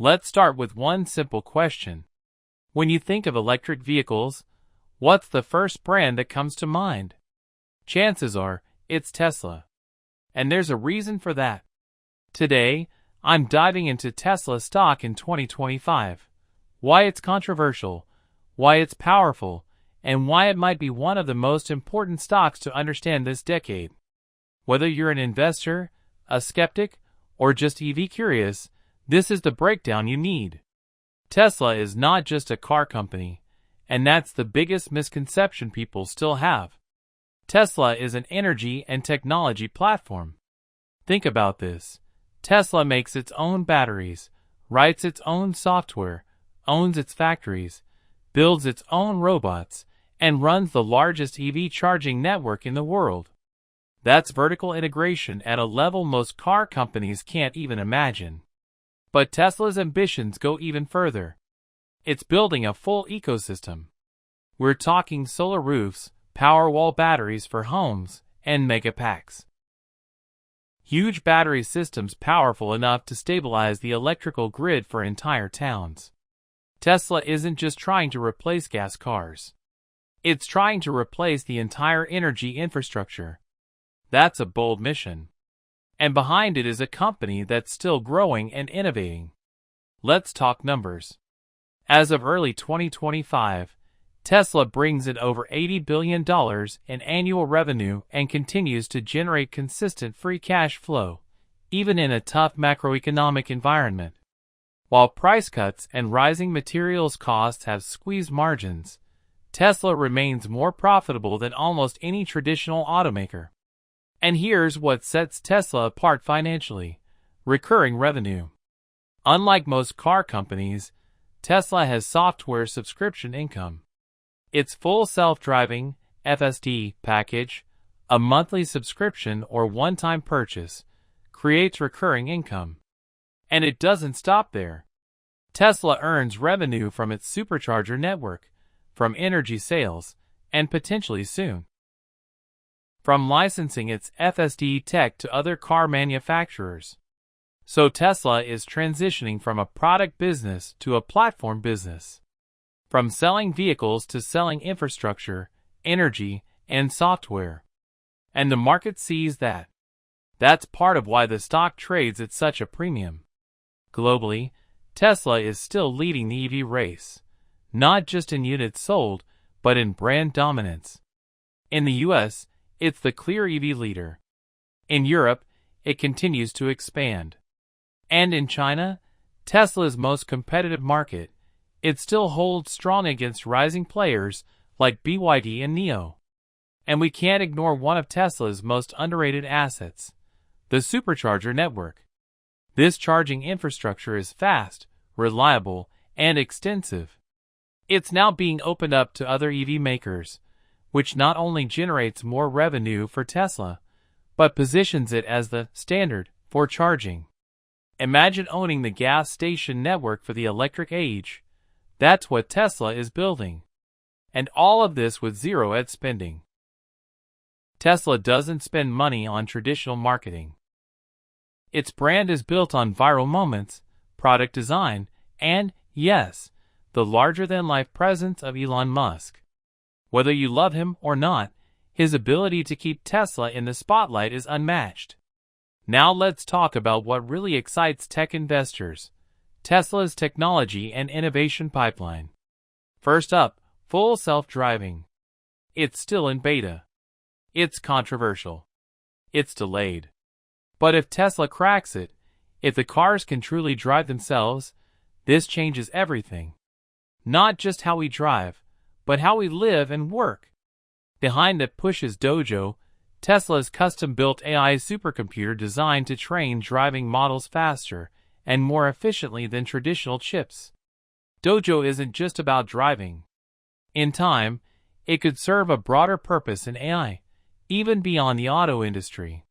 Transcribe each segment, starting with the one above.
Let's start with one simple question. When you think of electric vehicles, what's the first brand that comes to mind? Chances are, it's Tesla. And there's a reason for that. Today, I'm diving into Tesla stock in 2025. Why it's controversial, why it's powerful, and why it might be one of the most important stocks to understand this decade. Whether you're an investor, a skeptic, or just EV curious, this is the breakdown you need. Tesla is not just a car company, and that's the biggest misconception people still have. Tesla is an energy and technology platform. Think about this. Tesla makes its own batteries, writes its own software, owns its factories, builds its own robots, and runs the largest EV charging network in the world. That's vertical integration at a level most car companies can't even imagine. But Tesla's ambitions go even further. It's building a full ecosystem. We're talking solar roofs, Powerwall batteries for homes, and megapacks. Huge battery systems powerful enough to stabilize the electrical grid for entire towns. Tesla isn't just trying to replace gas cars. It's trying to replace the entire energy infrastructure. That's a bold mission. And behind it is a company that's still growing and innovating. Let's talk numbers. As of early 2025, Tesla brings in over $80 billion in annual revenue and continues to generate consistent free cash flow, even in a tough macroeconomic environment. While price cuts and rising materials costs have squeezed margins, Tesla remains more profitable than almost any traditional automaker. And here's what sets Tesla apart financially: recurring revenue. Unlike most car companies, Tesla has software subscription income. Its full self-driving FSD package, a monthly subscription or one-time purchase, creates recurring income. And it doesn't stop there. Tesla earns revenue from its supercharger network, from energy sales, and potentially soon, from licensing its FSD tech to other car manufacturers. So Tesla is transitioning from a product business to a platform business. From selling vehicles to selling infrastructure, energy, and software. And the market sees that. That's part of why the stock trades at such a premium. Globally, Tesla is still leading the EV race, not just in units sold, but in brand dominance. In the US, it's the clear EV leader. In Europe, it continues to expand. And in China, Tesla's most competitive market, it still holds strong against rising players like BYD and NIO. And we can't ignore one of Tesla's most underrated assets, the supercharger network. This charging infrastructure is fast, reliable, and extensive. It's now being opened up to other EV makers, which not only generates more revenue for Tesla, but positions it as the standard for charging. Imagine owning the gas station network for the electric age. That's what Tesla is building. And all of this with zero ad spending. Tesla doesn't spend money on traditional marketing. Its brand is built on viral moments, product design, and, yes, the larger-than-life presence of Elon Musk. Whether you love him or not, his ability to keep Tesla in the spotlight is unmatched. Now let's talk about what really excites tech investors: Tesla's technology and innovation pipeline. First up, full self-driving. It's still in beta. It's controversial. It's delayed. But if Tesla cracks it, if the cars can truly drive themselves, this changes everything. Not just how we drive, but how we live and work. Behind it pushes Dojo, Tesla's custom-built AI supercomputer designed to train driving models faster and more efficiently than traditional chips. Dojo isn't just about driving. In time, it could serve a broader purpose in AI, even beyond the auto industry.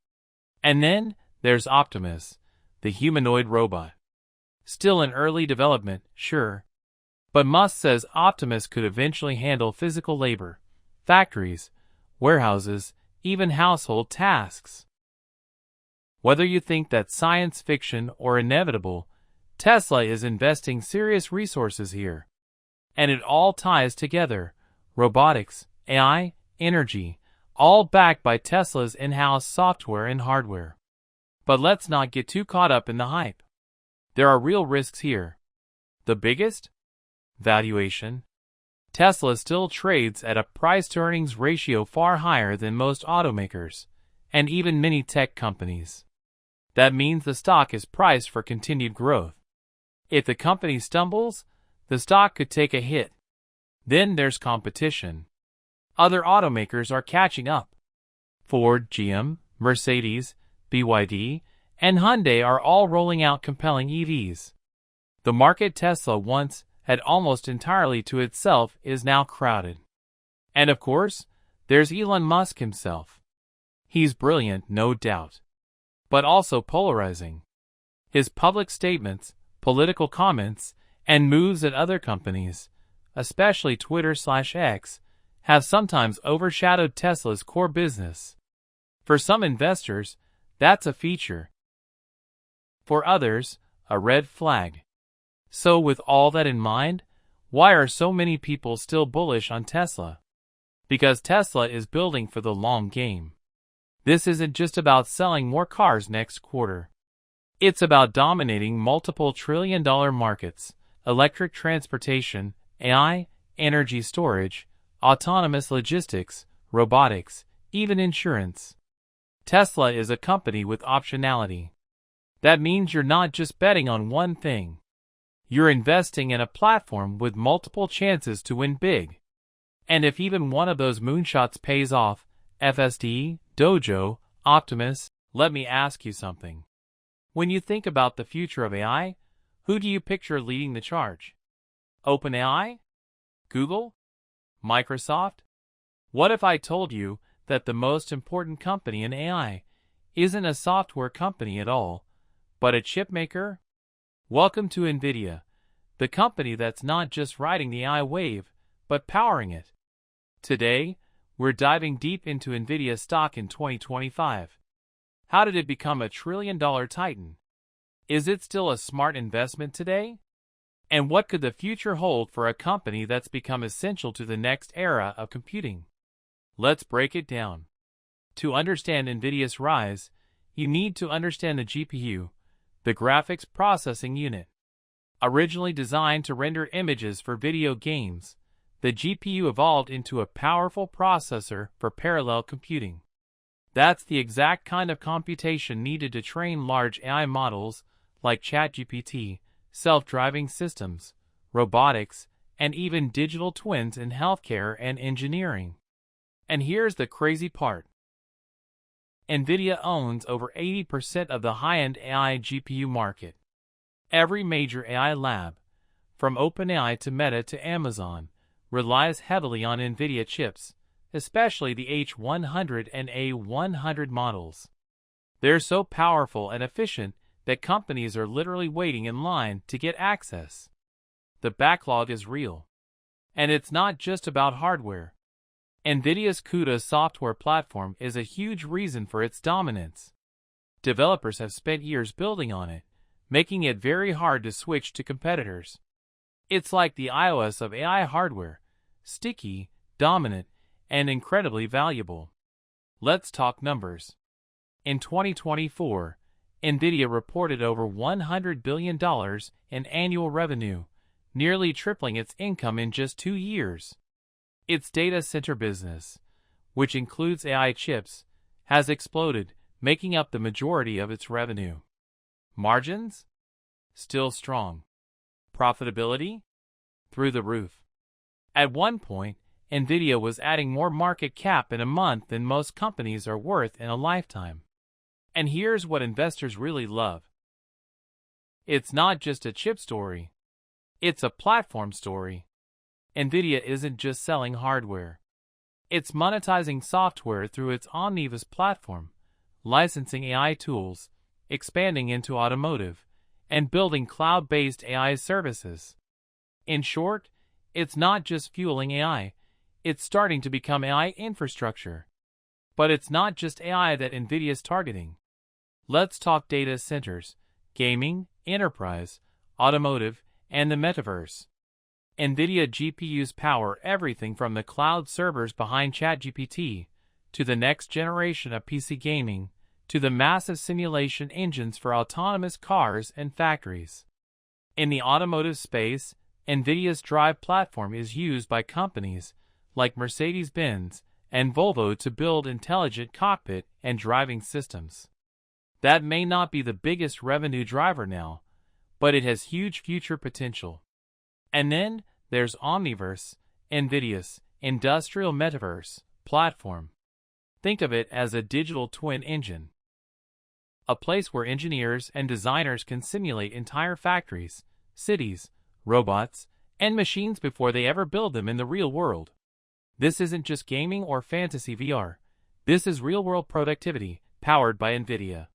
And then, there's Optimus, the humanoid robot. Still in early development, sure. But Musk says Optimus could eventually handle physical labor, factories, warehouses, even household tasks. Whether you think that's science fiction or inevitable, Tesla is investing serious resources here. And it all ties together: robotics, AI, energy, all backed by Tesla's in-house software and hardware. But let's not get too caught up in the hype. There are real risks here. The biggest? Valuation. Tesla still trades at a price-to-earnings ratio far higher than most automakers, and even many tech companies. That means the stock is priced for continued growth. If the company stumbles, the stock could take a hit. Then there's competition. Other automakers are catching up. Ford, GM, Mercedes, BYD, and Hyundai are all rolling out compelling EVs. The market Tesla once had almost entirely to itself is now crowded. And of course, there's Elon Musk himself. He's brilliant, no doubt, but also polarizing. His public statements, political comments, and moves at other companies, especially Twitter/X, have sometimes overshadowed Tesla's core business. For some investors, that's a feature. For others, a red flag. So with all that in mind, why are so many people still bullish on Tesla? Because Tesla is building for the long game. This isn't just about selling more cars next quarter. It's about dominating multiple trillion-dollar markets: electric transportation, AI, energy storage, autonomous logistics, robotics, even insurance. Tesla is a company with optionality. That means you're not just betting on one thing. You're investing in a platform with multiple chances to win big. And if even one of those moonshots pays off, FSD, Dojo, Optimus, let me ask you something. When you think about the future of AI, who do you picture leading the charge? OpenAI? Google? Microsoft? What if I told you that the most important company in AI isn't a software company at all, but a chip maker? Welcome to Nvidia, the company that's not just riding the AI wave, but powering it. Today, we're diving deep into Nvidia stock in 2025. How did it become a trillion-dollar titan? Is it still a smart investment today? And what could the future hold for a company that's become essential to the next era of computing? Let's break it down. To understand Nvidia's rise, you need to understand the GPU, the graphics processing unit. Originally designed to render images for video games, the GPU evolved into a powerful processor for parallel computing. That's the exact kind of computation needed to train large AI models like ChatGPT, self-driving systems, robotics, and even digital twins in healthcare and engineering. And here's the crazy part. Nvidia owns over 80% of the high-end AI GPU market. Every major AI lab, from OpenAI to Meta to Amazon, relies heavily on Nvidia chips, especially the H100 and A100 models. They're so powerful and efficient that companies are literally waiting in line to get access. The backlog is real. And it's not just about hardware. Nvidia's CUDA software platform is a huge reason for its dominance. Developers have spent years building on it, making it very hard to switch to competitors. It's like the iOS of AI hardware: sticky, dominant, and incredibly valuable. Let's talk numbers. In 2024, Nvidia reported over $100 billion in annual revenue, nearly tripling its income in just 2 years. Its data center business, which includes AI chips, has exploded, making up the majority of its revenue. Margins? Still strong. Profitability? Through the roof. At one point, Nvidia was adding more market cap in a month than most companies are worth in a lifetime. And here's what investors really love. It's not just a chip story. It's a platform story. Nvidia isn't just selling hardware. It's monetizing software through its Omnivus platform, licensing AI tools, expanding into automotive, and building cloud-based AI services. In short, it's not just fueling AI, it's starting to become AI infrastructure. But it's not just AI that Nvidia's targeting. Let's talk data centers, gaming, enterprise, automotive, and the metaverse. Nvidia GPUs power everything from the cloud servers behind ChatGPT, to the next generation of PC gaming, to the massive simulation engines for autonomous cars and factories. In the automotive space, Nvidia's drive platform is used by companies like Mercedes-Benz and Volvo to build intelligent cockpit and driving systems. That may not be the biggest revenue driver now, but it has huge future potential. And then there's Omniverse, Nvidia's industrial metaverse platform. Think of it as a digital twin engine. A place where engineers and designers can simulate entire factories, cities, robots, and machines before they ever build them in the real world. This isn't just gaming or fantasy VR. This is real-world productivity, powered by Nvidia.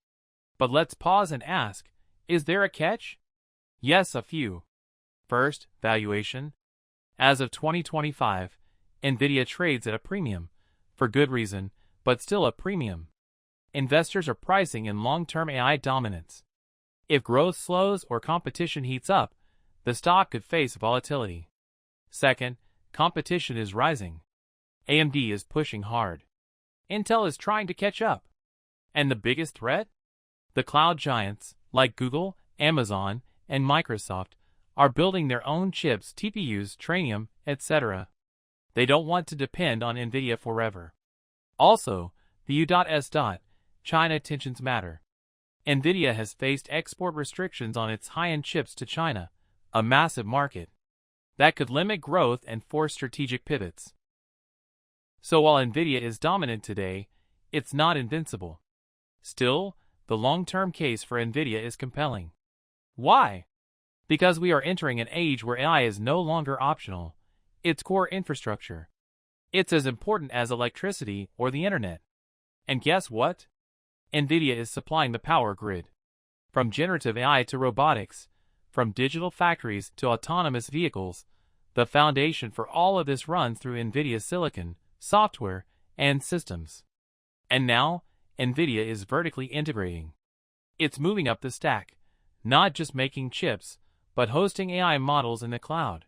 But let's pause and ask, is there a catch? Yes, a few. First, valuation. As of 2025, Nvidia trades at a premium, for good reason, but still a premium. Investors are pricing in long-term AI dominance. If growth slows or competition heats up, the stock could face volatility. Second, competition is rising. AMD is pushing hard. Intel is trying to catch up. And the biggest threat? The cloud giants, like Google, Amazon, and Microsoft, are building their own chips, TPUs, Trainium, etc. They don't want to depend on Nvidia forever. Also, the U.S. China tensions matter. Nvidia has faced export restrictions on its high-end chips to China, a massive market. That could limit growth and force strategic pivots. So while Nvidia is dominant today, it's not invincible. Still, the long-term case for Nvidia is compelling. Why? Because we are entering an age where AI is no longer optional. It's core infrastructure. It's as important as electricity or the internet. And guess what? Nvidia is supplying the power grid. From generative AI to robotics, from digital factories to autonomous vehicles, the foundation for all of this runs through Nvidia silicon, software, and systems. And now, Nvidia is vertically integrating. It's moving up the stack, not just making chips, but hosting AI models in the cloud.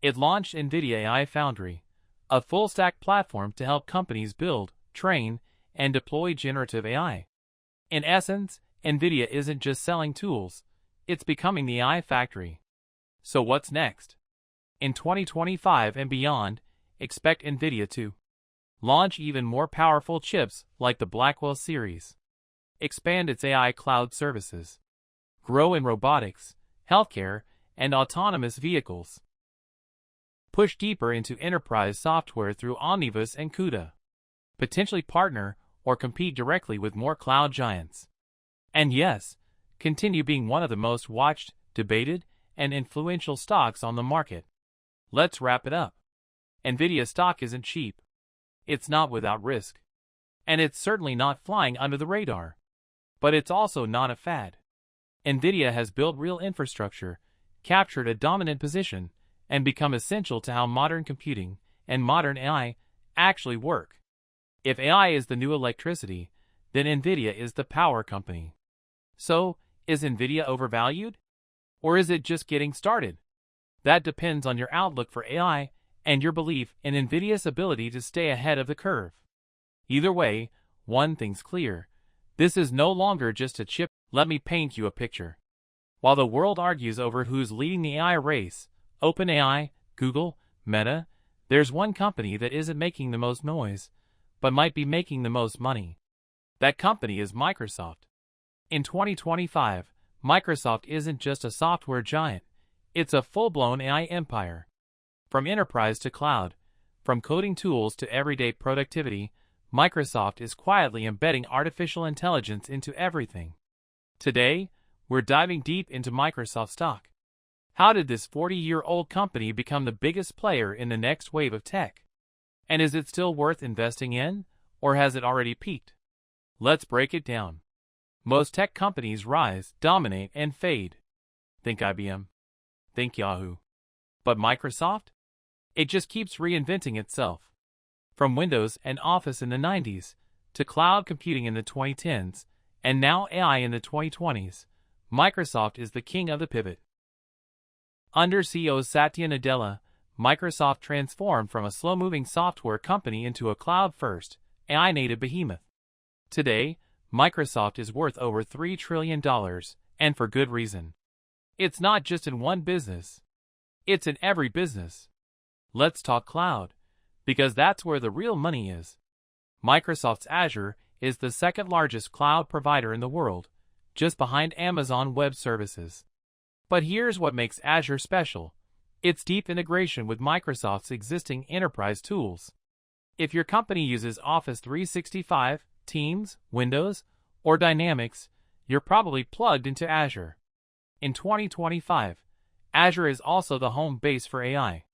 It launched Nvidia AI Foundry, a full-stack platform to help companies build, train, and deploy generative AI. In essence, Nvidia isn't just selling tools, it's becoming the AI factory. So what's next? In 2025 and beyond, expect Nvidia to launch even more powerful chips like the Blackwell series, expand its AI cloud services, grow in robotics, healthcare, and autonomous vehicles, push deeper into enterprise software through Omniverse and CUDA, potentially partner or compete directly with more cloud giants. And yes, continue being one of the most watched, debated, and influential stocks on the market. Let's wrap it up. Nvidia stock isn't cheap. It's not without risk. And it's certainly not flying under the radar. But it's also not a fad. Nvidia has built real infrastructure, captured a dominant position, and become essential to how modern computing and modern AI actually work. If AI is the new electricity, then Nvidia is the power company. So, is Nvidia overvalued? Or is it just getting started? That depends on your outlook for AI and your belief in Nvidia's ability to stay ahead of the curve. Either way, one thing's clear. This is no longer just a chip. Let me paint you a picture. While the world argues over who's leading the AI race, OpenAI, Google, Meta, there's one company that isn't making the most noise, but might be making the most money. That company is Microsoft. In 2025, Microsoft isn't just a software giant, it's a full-blown AI empire. From enterprise to cloud, from coding tools to everyday productivity, Microsoft is quietly embedding artificial intelligence into everything. Today, we're diving deep into Microsoft stock. How did this 40-year-old company become the biggest player in the next wave of tech? And is it still worth investing in, or has it already peaked? Let's break it down. Most tech companies rise, dominate, and fade. Think IBM. Think Yahoo. But Microsoft? It just keeps reinventing itself. From Windows and Office in the 90s, to cloud computing in the 2010s, and now AI in the 2020s, Microsoft is the king of the pivot. Under CEO Satya Nadella, Microsoft transformed from a slow-moving software company into a cloud-first, AI-native behemoth. Today, Microsoft is worth over $3 trillion, and for good reason. It's not just in one business. It's in every business. Let's talk cloud, because that's where the real money is. Microsoft's Azure is the second largest cloud provider in the world, just behind Amazon Web Services. But here's what makes Azure special. Its deep integration with Microsoft's existing enterprise tools. If your company uses Office 365, Teams, Windows, or Dynamics, you're probably plugged into Azure. In 2025, Azure is also the home base for AI.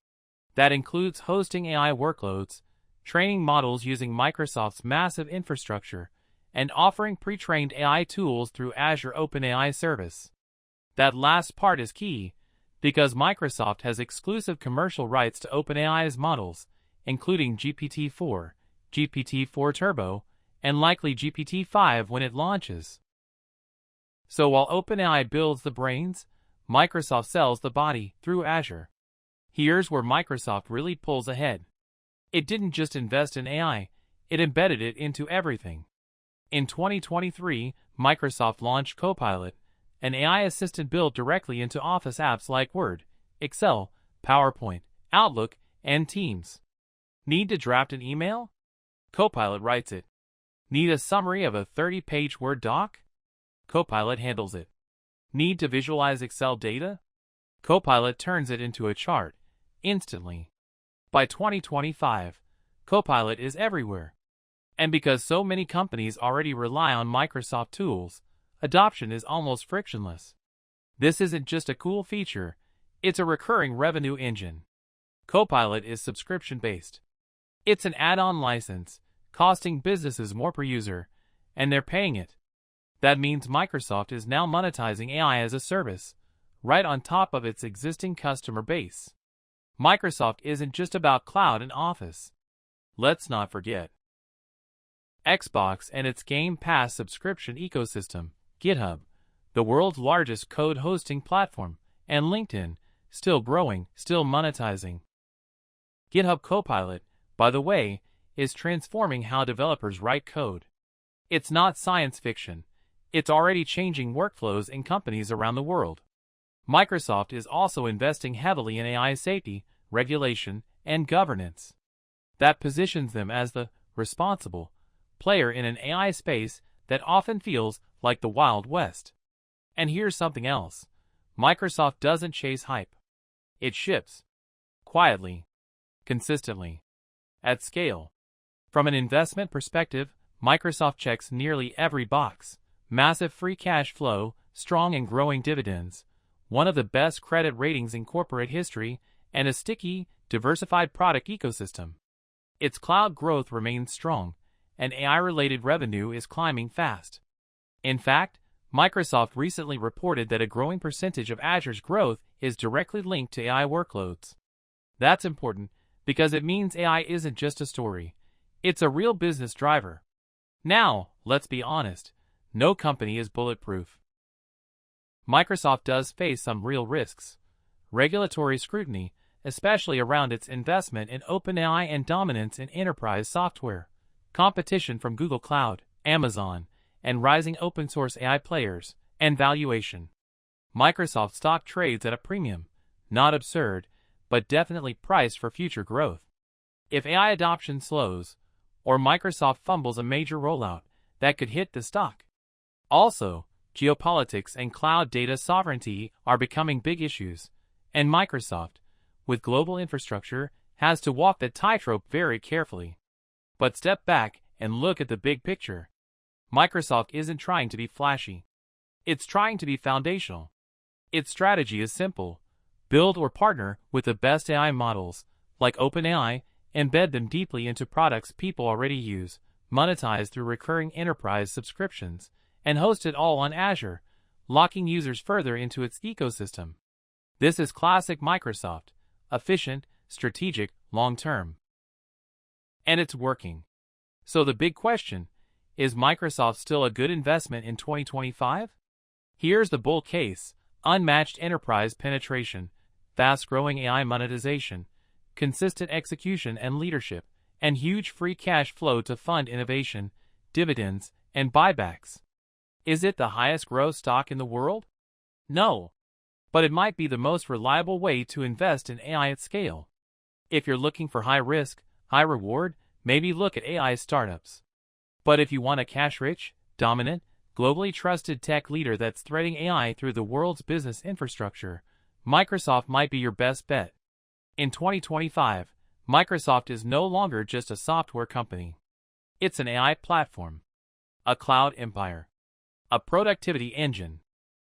That includes hosting AI workloads, training models using Microsoft's massive infrastructure, and offering pre-trained AI tools through Azure OpenAI service. That last part is key, because Microsoft has exclusive commercial rights to OpenAI's models, including GPT-4, GPT-4 Turbo, and likely GPT-5 when it launches. So while OpenAI builds the brains, Microsoft sells the body through Azure. Here's where Microsoft really pulls ahead. It didn't just invest in AI, it embedded it into everything. In 2023, Microsoft launched Copilot, an AI assistant built directly into Office apps like Word, Excel, PowerPoint, Outlook, and Teams. Need to draft an email? Copilot writes it. Need a summary of a 30-page Word doc? Copilot handles it. Need to visualize Excel data? Copilot turns it into a chart, instantly. By 2025, Copilot is everywhere. And because so many companies already rely on Microsoft tools, adoption is almost frictionless. This isn't just a cool feature, it's a recurring revenue engine. Copilot is subscription-based. It's an add-on license, costing businesses more per user, and they're paying it. That means Microsoft is now monetizing AI as a service, right on top of its existing customer base. Microsoft isn't just about cloud and Office. Let's not forget Xbox and its Game Pass subscription ecosystem, GitHub, the world's largest code hosting platform, and LinkedIn, still growing, still monetizing. GitHub Copilot, by the way, is transforming how developers write code. It's not science fiction. It's already changing workflows in companies around the world. Microsoft is also investing heavily in AI safety, regulation, and governance. That positions them as the responsible player in an AI space that often feels like the Wild West. And here's something else. Microsoft doesn't chase hype. It ships. Quietly. Consistently. At scale. From an investment perspective, Microsoft checks nearly every box. Massive free cash flow, strong and growing dividends, one of the best credit ratings in corporate history, and a sticky, diversified product ecosystem. Its cloud growth remains strong, and AI-related revenue is climbing fast. In fact, Microsoft recently reported that a growing percentage of Azure's growth is directly linked to AI workloads. That's important because it means AI isn't just a story. It's a real business driver. Now, let's be honest, no company is bulletproof. Microsoft does face some real risks. Regulatory scrutiny, especially around its investment in OpenAI and dominance in enterprise software. Competition from Google Cloud, Amazon, and rising open-source AI players, and valuation. Microsoft stock trades at a premium, not absurd, but definitely priced for future growth. If AI adoption slows, or Microsoft fumbles a major rollout, that could hit the stock. Also, geopolitics and cloud data sovereignty are becoming big issues, and Microsoft, with global infrastructure, has to walk the tightrope very carefully. But step back and look at the big picture. Microsoft isn't trying to be flashy. It's trying to be foundational. Its strategy is simple. Build or partner with the best AI models, like OpenAI, embed them deeply into products people already use, monetize through recurring enterprise subscriptions, and host it all on Azure, locking users further into its ecosystem. This is classic Microsoft, efficient, strategic, long-term. And it's working. So the big question, is Microsoft still a good investment in 2025? Here's the bull case: unmatched enterprise penetration, fast-growing AI monetization, consistent execution and leadership, and huge free cash flow to fund innovation, dividends, and buybacks. Is it the highest growth stock in the world? No. But it might be the most reliable way to invest in AI at scale. If you're looking for high risk, high reward, maybe look at AI startups. But if you want a cash-rich, dominant, globally trusted tech leader that's threading AI through the world's business infrastructure, Microsoft might be your best bet. In 2025, Microsoft is no longer just a software company. It's an AI platform, a cloud empire, a productivity engine,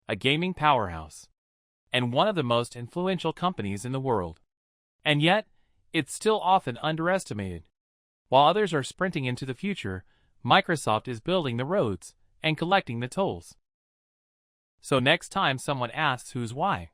a gaming powerhouse, and one of the most influential companies in the world. And yet, it's still often underestimated. While others are sprinting into the future, Microsoft is building the roads and collecting the tolls. So next time someone asks who's why,